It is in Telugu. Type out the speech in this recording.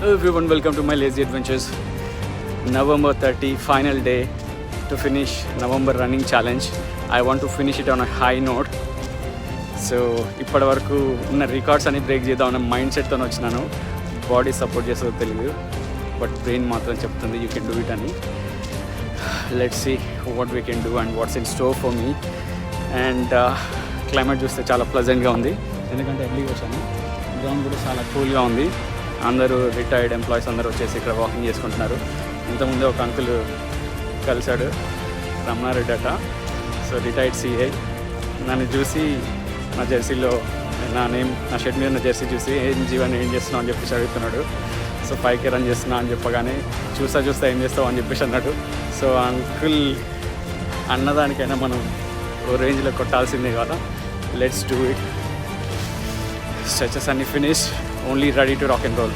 Hello everyone, welcome to my Lazy Adventures. November 30, final day to finish November running challenge. I want to finish it on a high note. So ఇప్పటి వరకు ఉన్న రికార్డ్స్ అన్ని బ్రేక్ చేద్దామన్న మైండ్ సెట్తో వచ్చినాను. బాడీ సపోర్ట్ చేస్తుందో తెలియదు, బట్ బ్రెయిన్ మాత్రం చెప్తుంది యూ కెన్ డూ ఇట్ అని. Let's see what we can do and what's in store for me. And climate చూస్తే చాలా ప్లెజెంట్గా ఉంది, ఎందుకంటే ఎర్లీగా వచ్చాను. గ్రౌండ్ కూడా చాలా కూల్గా ఉంది. అందరూ రిటైర్డ్ ఎంప్లాయీస్ అందరూ వచ్చేసి ఇక్కడ వాకింగ్ చేసుకుంటున్నారు. ఇంతకుముందే ఒక అంకుల్ కలిశాడు, రమణారెడ్డి అట. సో రిటైర్డ్ సిఐ నన్ను చూసి నా జెర్సీలో నా షర్ట్ మీద నా జెర్సీ చూసి ఏం జీవన్ ఏం చేస్తున్నావు అని చెప్పేసి అడుగుతున్నాడు. సో 5K రన్ చేస్తున్నా అని చెప్పగానే చూస్తా ఏం చేస్తావు అని చెప్పేసి అన్నాడు. సో అంకుల్ అన్నదానికైనా మనం ఓ రేంజ్లో కొట్టాల్సిందే కదా. Let's do it. స్ట్రెచెస్ అన్ని finish, only ready to rock and role.